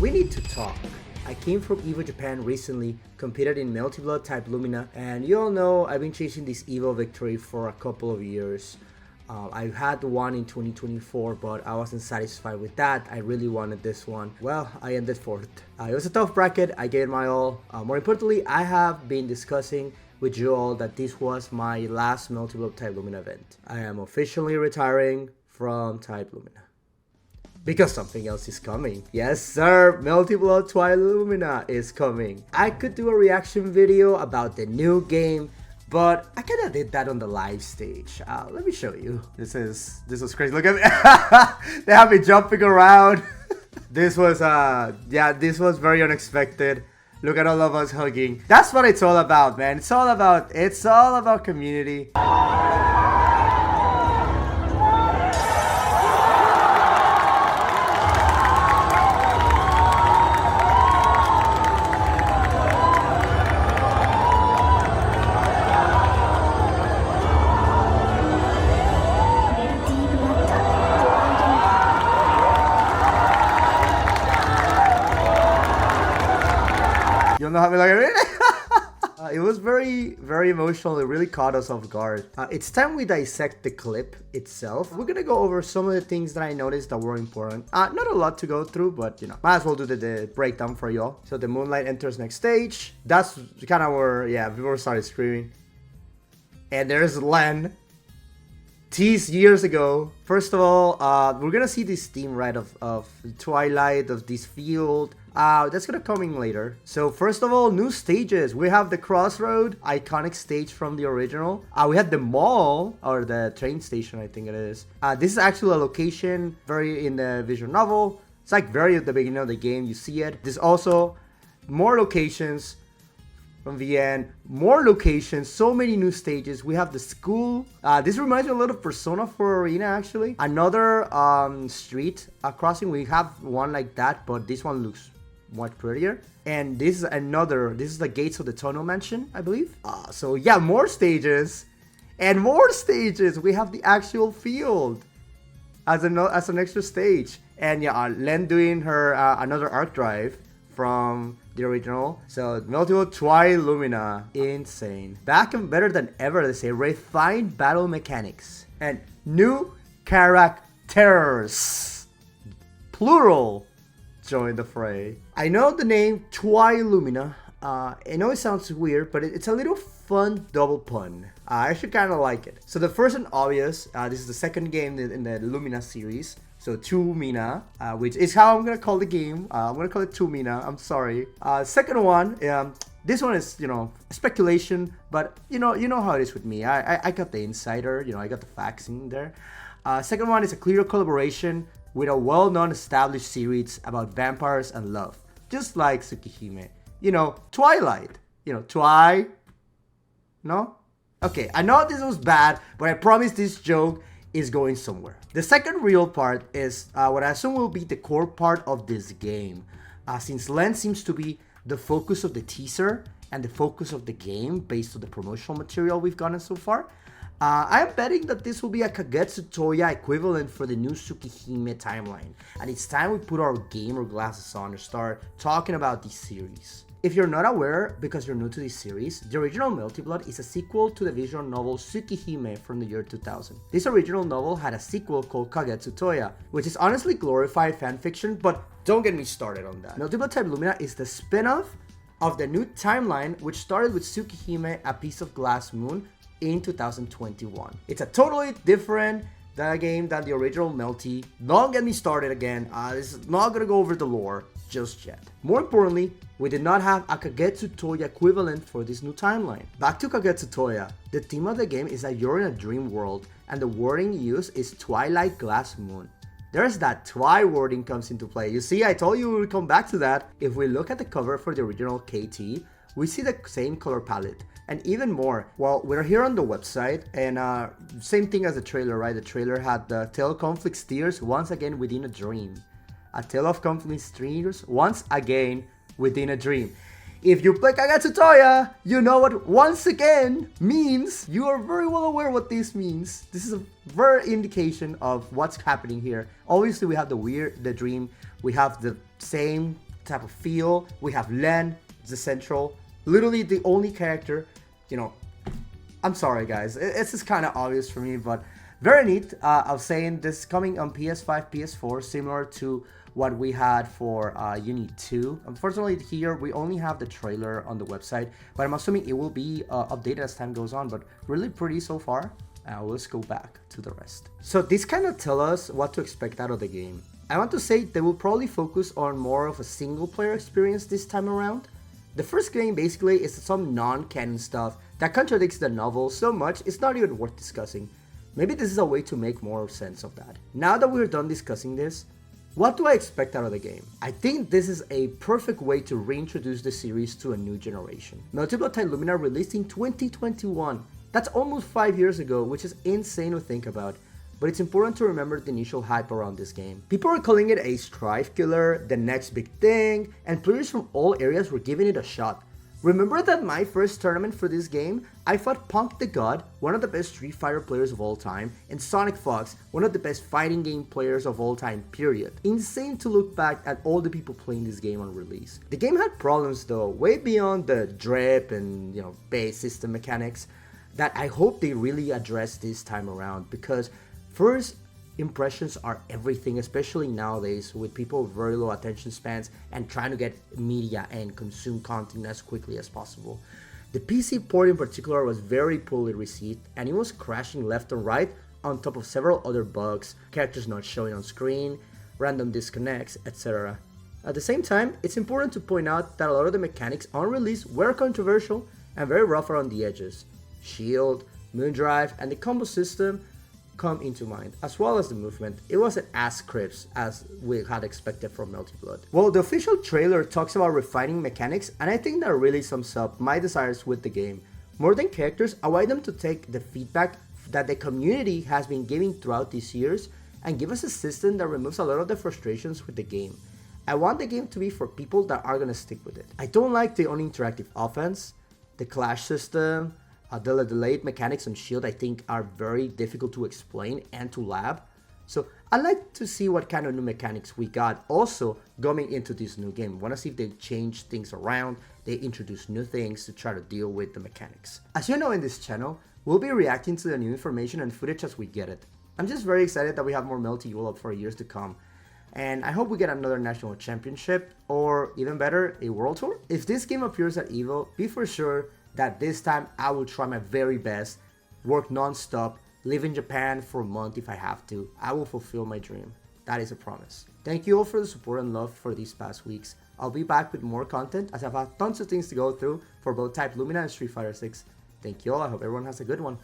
We need to talk. I came from EVO Japan recently, competed in Melty Twi-Lumina, and you all know I've been chasing this EVO victory for a couple of years. I had one in 2024, but I wasn't satisfied with that. I really wanted this one. Well, I ended 4th. It was a tough bracket. I gave it my all. More importantly, I have been discussing with you all that this was my last Melty Twi-Lumina event. I am officially retiring from Twi-Lumina. Because something else is coming. Yes sir, Melty Twi-Lumina is coming. I could do a reaction video about the new game, but I kinda did that on the live stage. Let me show you. This was crazy. Look at me. They have me jumping around. This was this was very unexpected. Look at all of us hugging. That's what it's all about, man. It's all about community. You know how me look at it? It was very emotional. It really caught us off guard. It's time we dissect the clip itself. We're gonna go over some of the things that I noticed that were important. Not a lot to go through, but you know, might as well do the breakdown for y'all. So the Moonlight enters next stage. That's kind of where, people started screaming. And there's Len. Teased years ago. First of all, we're gonna see this theme, right, of Twilight, of this field. That's gonna come in later. So first of all, new stages. We have the Crossroad, iconic stage from the original. We have the mall, or the train station, I think it is. This is actually a location very in the visual novel. It's like very at the beginning of the game, you see it. There's also more locations from the end, more locations, so many new stages. We have the school. This reminds me a lot of Persona 4 Arena, actually. Another street crossing. We have one like that, but this one looks much prettier. And this is the gates of the Tunnel Mansion, I believe. So yeah, more stages and more stages. We have the actual field as an extra stage. And yeah, Len doing her another arc drive from the original. So Melty Twi-Lumina, insane. Back and better than ever, they say. Refined battle mechanics and new characters, plural, join the fray. I know the name Twi-Lumina. I know it sounds weird, but it's a little fun double pun. I actually kind of like it. So the first and obvious, this is the second game in the Lumina series. So Twi-Lumina, which is how I'm gonna call the game. I'm gonna call it Twi-Lumina. I'm sorry. Second one, this one is, speculation, but you know how it is with me. I got the insider, I got the facts in there. Second one is a clear collaboration with a well-known established series about vampires and love, just like Tsukihime. Twilight. Twi. No? Okay, I know this was bad, but I promise this joke is going somewhere. The second real part is what I assume will be the core part of this game. Since Len seems to be the focus of the teaser and the focus of the game based on the promotional material we've gotten so far, I am betting that this will be a Kagetsu Tohya equivalent for the new Tsukihime timeline. And it's time we put our gamer glasses on and start talking about this series. If you're not aware, because you're new to this series, the original Melty Blood is a sequel to the visual novel Tsukihime from the year 2000. This original novel had a sequel called Kagetsu Tohya, which is honestly glorified fanfiction, but don't get me started on that. Melty Blood Twi-Lumina is the spin-off of the new timeline, which started with Tsukihime, A Piece of Glass Moon, in 2021. It's a totally different game than the original Melty. Don't get me started again. This is not gonna go over the lore just yet. More importantly, we did not have a Kagetsu Tohya equivalent for this new timeline. Back to Kagetsu Tohya, the theme of the game is that you're in a dream world, and the wording used is Twilight Glass Moon. There's that Twi wording comes into play. You see, I told you we would come back to that. If we look at the cover for the original KT, we see the same color palette. And even more, well, we're here on the website, and same thing as the trailer, right? The trailer had the Tale of Conflict steers once again within a dream. A Tale of Conflict steers once again within a dream. If you play Kagetsu Tohya, you know what once again means. You are very well aware what this means. This is a very indication of what's happening here. Obviously, we have the dream. We have the same type of feel. We have Len, the central, literally the only character, you know, I'm sorry guys, it's just kind of obvious for me, but very neat. I was saying this is coming on PS5, PS4, similar to what we had for Unit 2. Unfortunately here we only have the trailer on the website, but I'm assuming it will be updated as time goes on, but really pretty so far. Let's go back to the rest. So this kind of tell us what to expect out of the game. I want to say they will probably focus on more of a single player experience this time around. The first game basically is some non-canon stuff that contradicts the novel so much it's not even worth discussing. Maybe this is a way to make more sense of that. Now that we're done discussing this, what do I expect out of the game? I think this is a perfect way to reintroduce the series to a new generation. Melty Twi-Lumina released in 2021. That's almost 5 years ago, which is insane to think about. But it's important to remember the initial hype around this game. People were calling it a strife killer, the next big thing, and players from all areas were giving it a shot. Remember that my first tournament for this game, I fought Punk the God, one of the best Street Fighter players of all time, and Sonic Fox, one of the best fighting game players of all time, period. Insane to look back at all the people playing this game on release. The game had problems though, way beyond the drip and base system mechanics, that I hope they really address this time around, because first impressions are everything, especially nowadays with people with very low attention spans and trying to get media and consume content as quickly as possible. The PC port in particular was very poorly received and it was crashing left and right on top of several other bugs, characters not showing on screen, random disconnects, etc. At the same time, it's important to point out that a lot of the mechanics on release were controversial and very rough around the edges. Shield, Moondrive, and the combo system come into mind, as well as the movement. It wasn't as crisp as we had expected from Melty Blood. Well, the official trailer talks about refining mechanics, and I think that really sums up my desires with the game. More than characters, I want them to take the feedback that the community has been giving throughout these years and give us a system that removes a lot of the frustrations with the game. I want the game to be for people that are gonna stick with it. I don't like the uninteractive offense, the clash system, the delayed mechanics on shield I think are very difficult to explain and to lab. So I'd like to see what kind of new mechanics we got also going into this new game. I want to see if they change things around, they introduce new things to try to deal with the mechanics. As you know, in this channel, we'll be reacting to the new information and footage as we get it. I'm just very excited that we have more Melty Yulab for years to come. And I hope we get another national championship, or even better, a world tour. If this game appears at EVO, be for sure that this time I will try my very best, work non-stop, live in Japan for a month if I have to. I will fulfill my dream. That is a promise. Thank you all for the support and love for these past weeks. I'll be back with more content as I've had tons of things to go through for both Twi-Lumina and Street Fighter 6. Thank you all, I hope everyone has a good one.